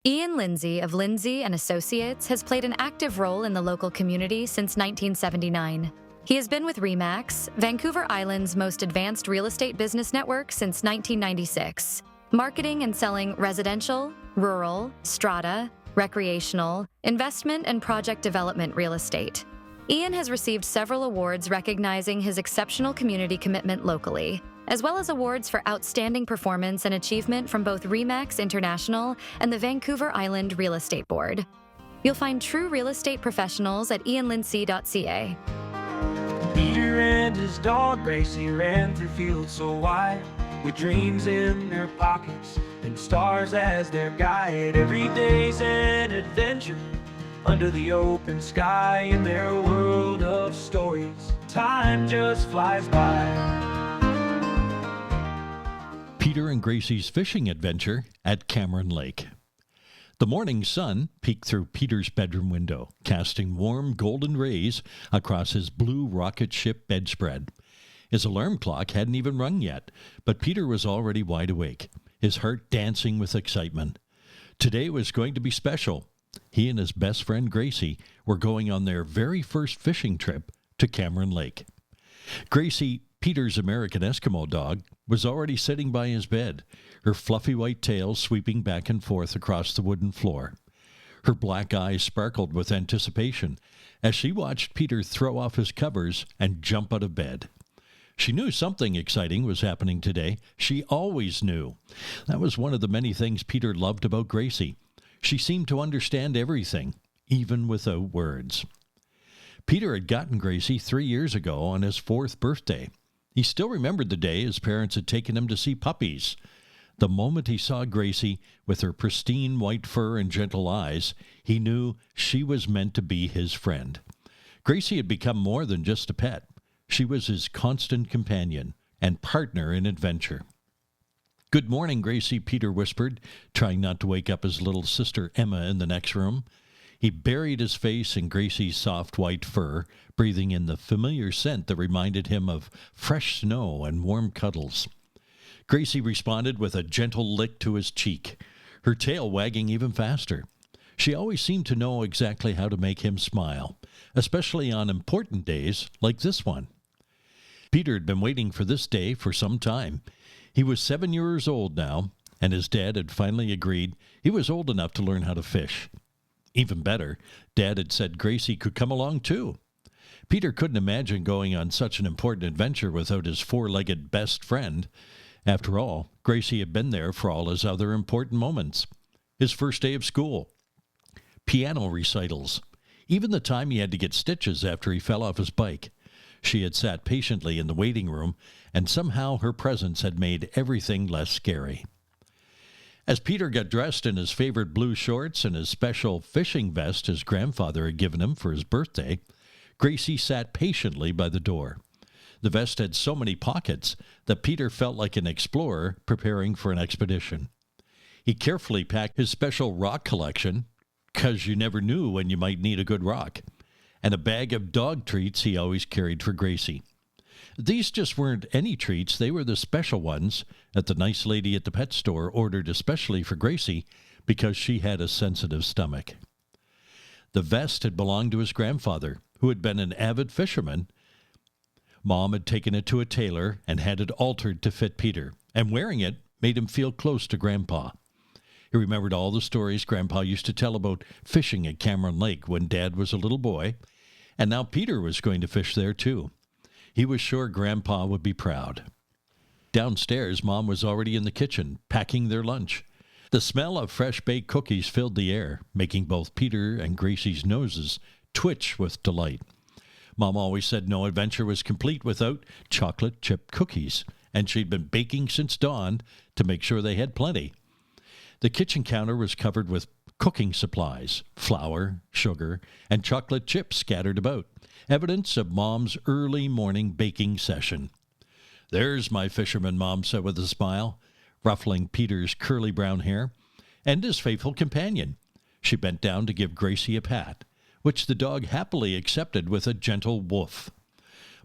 Ian Lindsay of Lindsay and Associates has played an active role in the local community since 1979. He has been with RE/MAX, Vancouver Island's most advanced real estate business network, since 1996, marketing and selling residential, rural, strata, recreational, investment, and project development real estate. Ian has received several awards recognizing his exceptional community commitment locally, as well as awards for outstanding performance and achievement from both RE/MAX International and the Vancouver Island Real Estate Board. You'll find true real estate professionals at ianlindsay.ca. Peter and his dog Gracie ran through fields so wide, with dreams in their pockets and stars as their guide. Every day's an adventure under the open sky. In their world of stories, time just flies by. Peter and Gracie's fishing adventure at Cameron Lake. The morning sun peeked through Peter's bedroom window, casting warm golden rays across his blue rocket ship bedspread. His alarm clock hadn't even rung yet, but Peter was already wide awake, his heart dancing with excitement. Today was going to be special. He and his best friend Gracie were going on their very first fishing trip to Cameron Lake. Gracie, Peter's American Eskimo dog, was already sitting by his bed, her fluffy white tail sweeping back and forth across the wooden floor. Her black eyes sparkled with anticipation as she watched Peter throw off his covers and jump out of bed. She knew something exciting was happening today. She always knew. That was one of the many things Peter loved about Gracie. She seemed to understand everything, even without words. Peter had gotten Gracie 3 years ago on his 4th birthday. He still remembered the day his parents had taken him to see puppies. The moment he saw Gracie, with her pristine white fur and gentle eyes, he knew she was meant to be his friend. Gracie had become more than just a pet. She was his constant companion and partner in adventure. "Good morning, Gracie," Peter whispered, trying not to wake up his little sister Emma in the next room. He buried his face in Gracie's soft white fur, breathing in the familiar scent that reminded him of fresh snow and warm cuddles. Gracie responded with a gentle lick to his cheek, her tail wagging even faster. She always seemed to know exactly how to make him smile, especially on important days like this one. Peter had been waiting for this day for some time. He was 7 years old now, and his dad had finally agreed he was old enough to learn how to fish. Even better, Dad had said Gracie could come along too. Peter couldn't imagine going on such an important adventure without his 4-legged best friend. After all, Gracie had been there for all his other important moments. His first day of school, piano recitals, even the time he had to get stitches after he fell off his bike. She had sat patiently in the waiting room, and somehow her presence had made everything less scary. As Peter got dressed in his favorite blue shorts and his special fishing vest his grandfather had given him for his birthday, Gracie sat patiently by the door. The vest had so many pockets that Peter felt like an explorer preparing for an expedition. He carefully packed his special rock collection, 'cause you never knew when you might need a good rock, and a bag of dog treats he always carried for Gracie. These just weren't any treats, they were the special ones that the nice lady at the pet store ordered especially for Gracie because she had a sensitive stomach. The vest had belonged to his grandfather, who had been an avid fisherman. Mom had taken it to a tailor and had it altered to fit Peter, and wearing it made him feel close to Grandpa. He remembered all the stories Grandpa used to tell about fishing at Cameron Lake when Dad was a little boy, and now Peter was going to fish there too. He was sure Grandpa would be proud. Downstairs, Mom was already in the kitchen, packing their lunch. The smell of fresh-baked cookies filled the air, making both Peter and Gracie's noses twitch with delight. Mom always said no adventure was complete without chocolate chip cookies, and she'd been baking since dawn to make sure they had plenty. The kitchen counter was covered with cooking supplies, flour, sugar, and chocolate chips scattered about, evidence of Mom's early morning baking session. "There's my fisherman," Mom said with a smile, ruffling Peter's curly brown hair, and his faithful companion. She bent down to give Gracie a pat, which the dog happily accepted with a gentle woof.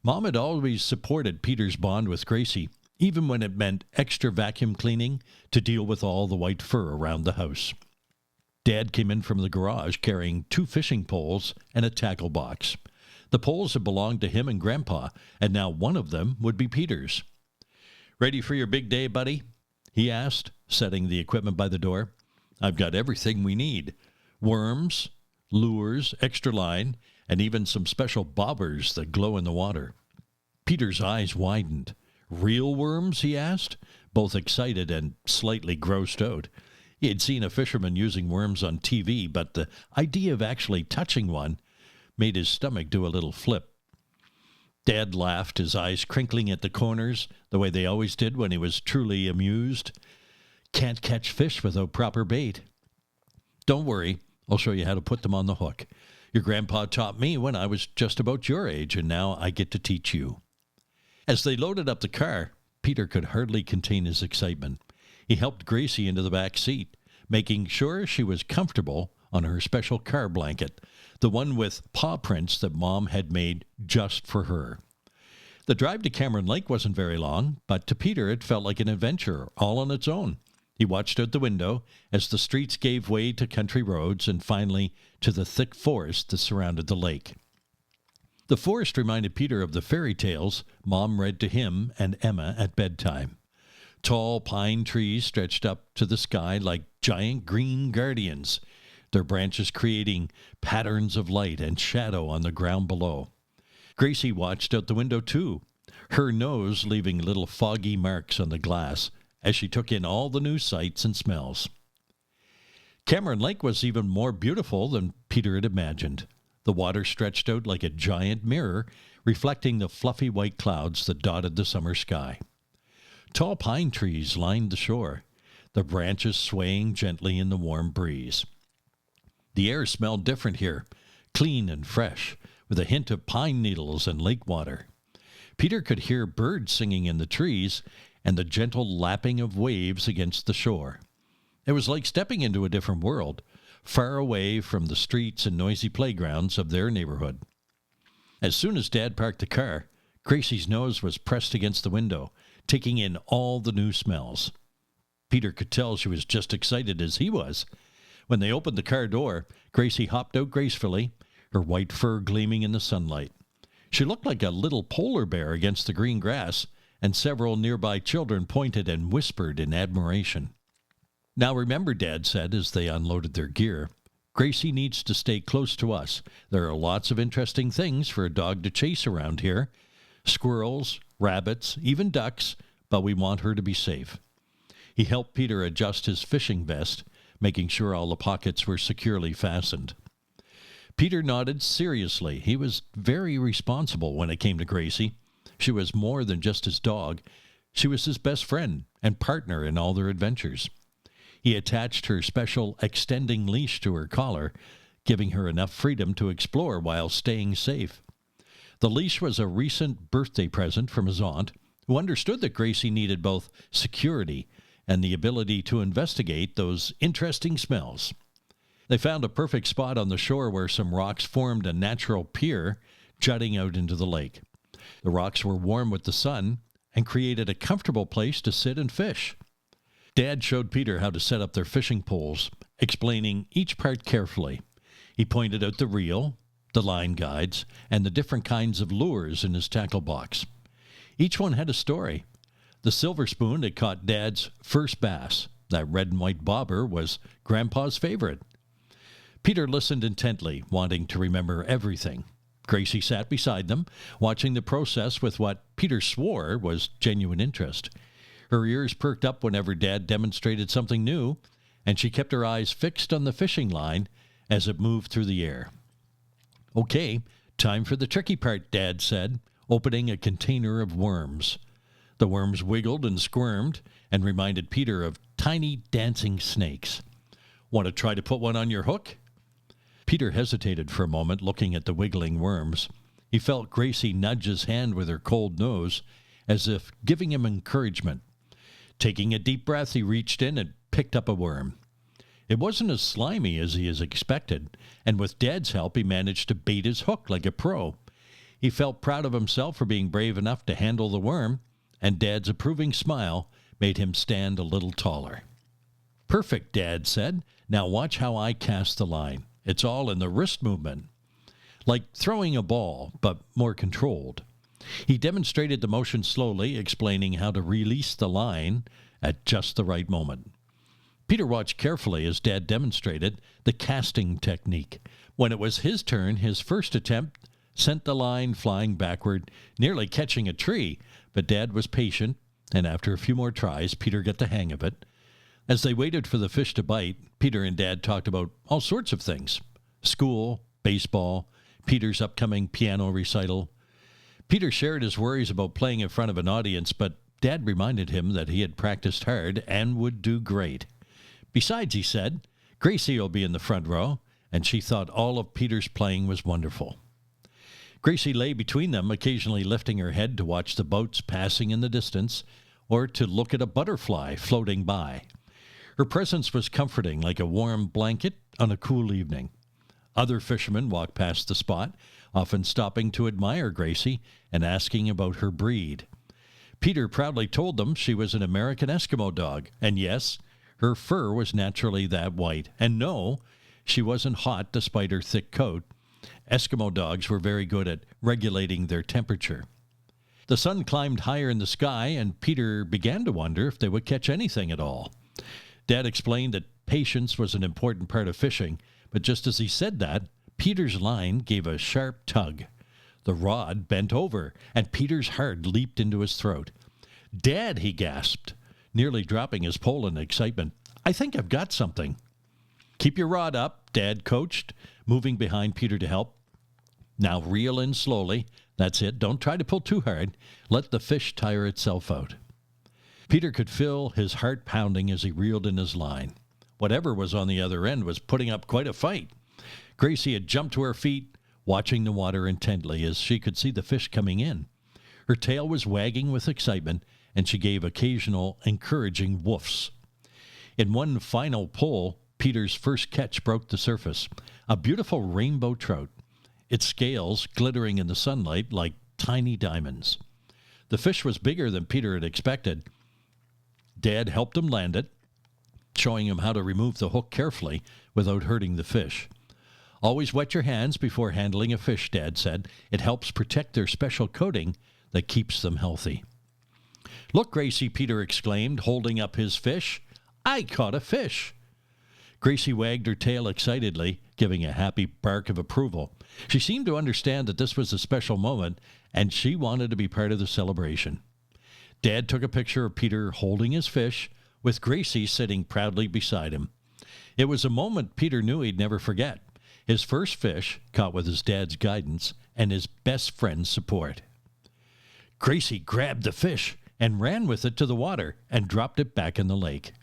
Mom had always supported Peter's bond with Gracie, even when it meant extra vacuum cleaning to deal with all the white fur around the house. Dad came in from the garage carrying 2 fishing poles and a tackle box. The poles had belonged to him and Grandpa, and now one of them would be Peter's. "Ready for your big day, buddy?" he asked, setting the equipment by the door. "I've got everything we need. Worms, lures, extra line, and even some special bobbers that glow in the water." Peter's eyes widened. "Real worms?" he asked, both excited and slightly grossed out. He had seen a fisherman using worms on TV, but the idea of actually touching one made his stomach do a little flip. Dad laughed, his eyes crinkling at the corners, the way they always did when he was truly amused. "Can't catch fish without proper bait." "Don't worry, I'll show you how to put them on the hook. Your grandpa taught me when I was just about your age, and now I get to teach you." As they loaded up the car, Peter could hardly contain his excitement. He helped Gracie into the back seat, making sure she was comfortable on her special car blanket, the one with paw prints that Mom had made just for her. The drive to Cameron Lake wasn't very long, but to Peter it felt like an adventure all on its own. He watched out the window as the streets gave way to country roads and finally to the thick forest that surrounded the lake. The forest reminded Peter of the fairy tales Mom read to him and Emma at bedtime. Tall pine trees stretched up to the sky like giant green guardians, their branches creating patterns of light and shadow on the ground below. Gracie watched out the window too, her nose leaving little foggy marks on the glass as she took in all the new sights and smells. Cameron Lake was even more beautiful than Peter had imagined. The water stretched out like a giant mirror, reflecting the fluffy white clouds that dotted the summer sky. Tall pine trees lined the shore, the branches swaying gently in the warm breeze. The air smelled different here, clean and fresh, with a hint of pine needles and lake water. Peter could hear birds singing in the trees and the gentle lapping of waves against the shore. It was like stepping into a different world, far away from the streets and noisy playgrounds of their neighborhood. As soon as Dad parked the car, Gracie's nose was pressed against the window, taking in all the new smells. Peter could tell she was just excited as he was. When they opened the car door, Gracie hopped out gracefully, her white fur gleaming in the sunlight. She looked like a little polar bear against the green grass, and several nearby children pointed and whispered in admiration. "Now remember," Dad said as they unloaded their gear, "Gracie needs to stay close to us. There are lots of interesting things for a dog to chase around here. Squirrels, rabbits, even ducks, but we want her to be safe." He helped Peter adjust his fishing vest, making sure all the pockets were securely fastened. Peter nodded seriously. He was very responsible when it came to Gracie. She was more than just his dog. She was his best friend and partner in all their adventures. He attached her special extending leash to her collar, giving her enough freedom to explore while staying safe. The leash was a recent birthday present from his aunt, who understood that Gracie needed both security and the ability to investigate those interesting smells. They found a perfect spot on the shore where some rocks formed a natural pier jutting out into the lake. The rocks were warm with the sun and created a comfortable place to sit and fish. Dad showed Peter how to set up their fishing poles, explaining each part carefully. He pointed out the reel, the line guides, and the different kinds of lures in his tackle box. Each one had a story. The silver spoon had caught Dad's first bass. That red and white bobber was Grandpa's favorite. Peter listened intently, wanting to remember everything. Gracie sat beside them, watching the process with what Peter swore was genuine interest. Her ears perked up whenever Dad demonstrated something new, and she kept her eyes fixed on the fishing line as it moved through the air. "Okay, time for the tricky part," Dad said, opening a container of worms. The worms wiggled and squirmed and reminded Peter of tiny dancing snakes. "Want to try to put one on your hook?" Peter hesitated for a moment, looking at the wiggling worms. He felt Gracie nudge his hand with her cold nose, as if giving him encouragement. Taking a deep breath, he reached in and picked up a worm. It wasn't as slimy as he had expected, and with Dad's help, he managed to bait his hook like a pro. He felt proud of himself for being brave enough to handle the worm, and Dad's approving smile made him stand a little taller. "Perfect," Dad said. Now watch how I cast the line. It's all in the wrist movement. Like throwing a ball, but more controlled. He demonstrated the motion slowly, explaining how to release the line at just the right moment. Peter watched carefully as Dad demonstrated the casting technique. When it was his turn, his first attempt sent the line flying backward, nearly catching a tree, but Dad was patient, and after a few more tries, Peter got the hang of it. As they waited for the fish to bite, Peter and Dad talked about all sorts of things. School, baseball, Peter's upcoming piano recital. Peter shared his worries about playing in front of an audience, but Dad reminded him that he had practiced hard and would do great. Besides, he said, Gracie will be in the front row, and she thought all of Peter's playing was wonderful. Gracie lay between them, occasionally lifting her head to watch the boats passing in the distance or to look at a butterfly floating by. Her presence was comforting, like a warm blanket on a cool evening. Other fishermen walked past the spot, often stopping to admire Gracie and asking about her breed. Peter proudly told them she was an American Eskimo dog, and yes, her fur was naturally that white, and no, she wasn't hot despite her thick coat. Eskimo dogs were very good at regulating their temperature. The sun climbed higher in the sky, and Peter began to wonder if they would catch anything at all. Dad explained that patience was an important part of fishing, but just as he said that, Peter's line gave a sharp tug. The rod bent over, and Peter's heart leaped into his throat. "Dad," he gasped, nearly dropping his pole in excitement. "I think I've got something." "Keep your rod up," Dad coached, moving behind Peter to help. "Now reel in slowly. That's it. Don't try to pull too hard. Let the fish tire itself out." Peter could feel his heart pounding as he reeled in his line. Whatever was on the other end was putting up quite a fight. Gracie had jumped to her feet, watching the water intently as she could see the fish coming in. Her tail was wagging with excitement, and she gave occasional encouraging woofs. In one final pull, Peter's first catch broke the surface, a beautiful rainbow trout, its scales glittering in the sunlight like tiny diamonds. The fish was bigger than Peter had expected. Dad helped him land it, showing him how to remove the hook carefully without hurting the fish. "Always wet your hands before handling a fish," Dad said. "It helps protect their special coating that keeps them healthy." "Look, Gracie," Peter exclaimed, holding up his fish. "I caught a fish." Gracie wagged her tail excitedly, giving a happy bark of approval. She seemed to understand that this was a special moment, and she wanted to be part of the celebration. Dad took a picture of Peter holding his fish, with Gracie sitting proudly beside him. It was a moment Peter knew he'd never forget. His first fish, caught with his dad's guidance and his best friend's support. Gracie grabbed the fish and ran with it to the water and dropped it back in the lake.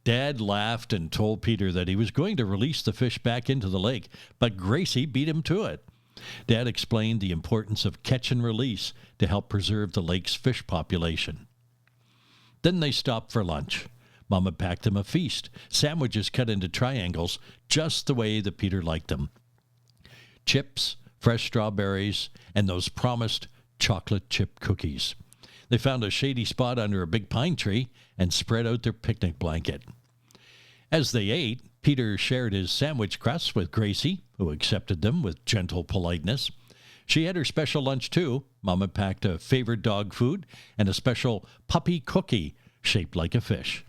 Dad laughed and told Peter that he was going to release the fish back into the lake, but Gracie beat him to it. Dad explained the importance of catch and release to help preserve the lake's fish population. Then they stopped for lunch. Mama packed them a feast, sandwiches cut into triangles, just the way that Peter liked them. Chips, fresh strawberries, and those promised chocolate chip cookies. They found a shady spot under a big pine tree and spread out their picnic blanket. As they ate, Peter shared his sandwich crusts with Gracie, who accepted them with gentle politeness. She had her special lunch, too. Mama packed a favorite dog food and a special puppy cookie shaped like a fish.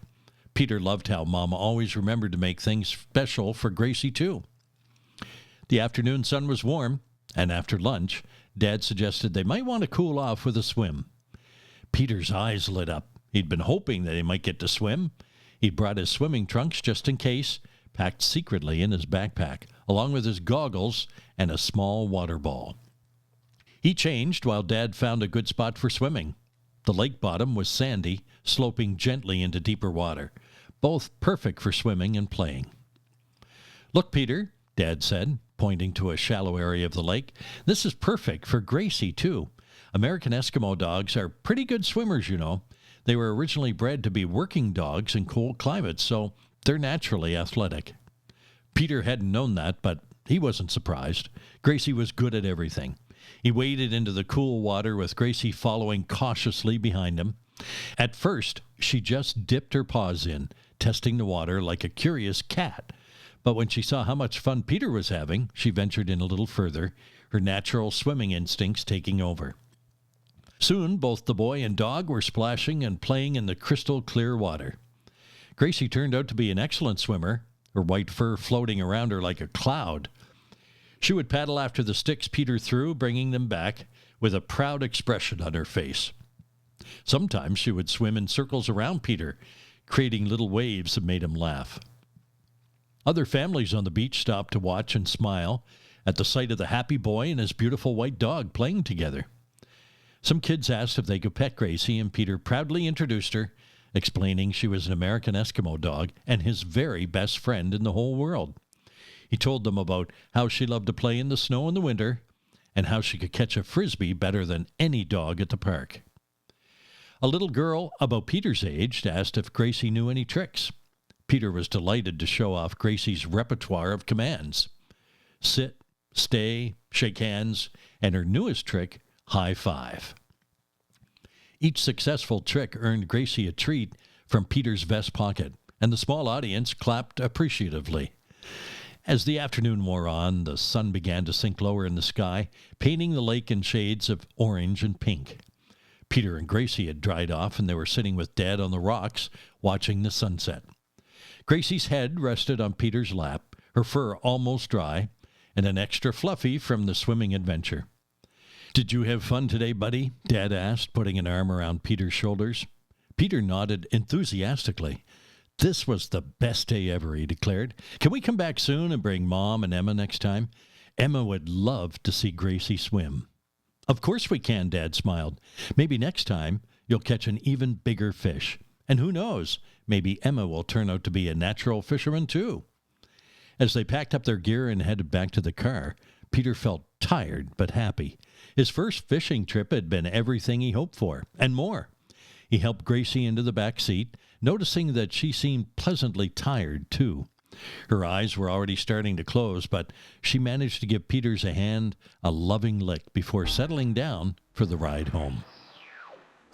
Peter loved how Mama always remembered to make things special for Gracie, too. The afternoon sun was warm, and after lunch, Dad suggested they might want to cool off with a swim. Peter's eyes lit up. He'd been hoping that he might get to swim. He'd brought his swimming trunks just in case, packed secretly in his backpack, along with his goggles and a small water ball. He changed while Dad found a good spot for swimming. The lake bottom was sandy, sloping gently into deeper water, both perfect for swimming and playing. "Look, Peter," Dad said, pointing to a shallow area of the lake. "This is perfect for Gracie, too. American Eskimo dogs are pretty good swimmers, you know. They were originally bred to be working dogs in cold climates, so they're naturally athletic." Peter hadn't known that, but he wasn't surprised. Gracie was good at everything. He waded into the cool water with Gracie following cautiously behind him. At first, she just dipped her paws in, testing the water like a curious cat. But when she saw how much fun Peter was having, she ventured in a little further, her natural swimming instincts taking over. Soon, both the boy and dog were splashing and playing in the crystal clear water. Gracie turned out to be an excellent swimmer, her white fur floating around her like a cloud. She would paddle after the sticks Peter threw, bringing them back with a proud expression on her face. Sometimes she would swim in circles around Peter, creating little waves that made him laugh. Other families on the beach stopped to watch and smile at the sight of the happy boy and his beautiful white dog playing together. Some kids asked if they could pet Gracie, and Peter proudly introduced her, explaining she was an American Eskimo dog and his very best friend in the whole world. He told them about how she loved to play in the snow in the winter and how she could catch a frisbee better than any dog at the park. A little girl about Peter's age asked if Gracie knew any tricks. Peter was delighted to show off Gracie's repertoire of commands: sit, stay, shake hands, and her newest trick, high five. Each successful trick earned Gracie a treat from Peter's vest pocket, and the small audience clapped appreciatively. As the afternoon wore on, the sun began to sink lower in the sky, painting the lake in shades of orange and pink. Peter and Gracie had dried off, and they were sitting with Dad on the rocks, watching the sunset. Gracie's head rested on Peter's lap, her fur almost dry, and an extra fluffy from the swimming adventure. "Did you have fun today, buddy?" Dad asked, putting an arm around Peter's shoulders. Peter nodded enthusiastically. "This was the best day ever," he declared. "Can we come back soon and bring Mom and Emma next time? Emma would love to see Gracie swim." "Of course we can," Dad smiled. "Maybe next time you'll catch an even bigger fish. And who knows, maybe Emma will turn out to be a natural fisherman too." As they packed up their gear and headed back to the car, Peter felt tired but happy. His first fishing trip had been everything he hoped for, and more. He helped Gracie into the back seat, noticing that she seemed pleasantly tired too. Her eyes were already starting to close, but she managed to give Peter's hand a loving lick before settling down for the ride home.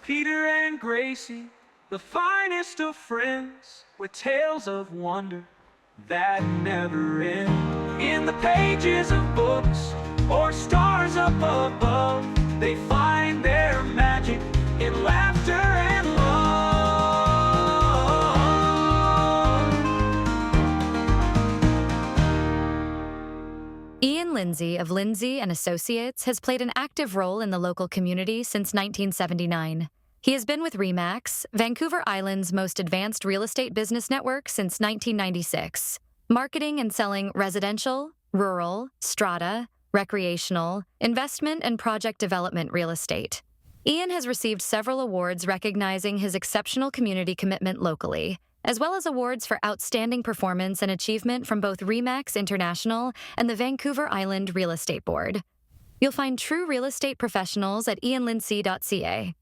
Peter and Gracie, the finest of friends, with tales of wonder that never end. In the pages of books or stars up above, they find their magic in laughter and love. Ian Lindsay of Lindsay and Associates has played an active role in the local community since 1979. He has been with RE/MAX, Vancouver Island's most advanced real estate business network, since 1996, marketing and selling residential, rural, strata, recreational, investment, and project development real estate. Ian has received several awards recognizing his exceptional community commitment locally, as well as awards for outstanding performance and achievement from both RE/MAX International and the Vancouver Island Real Estate Board. You'll find true real estate professionals at ianlindsay.ca.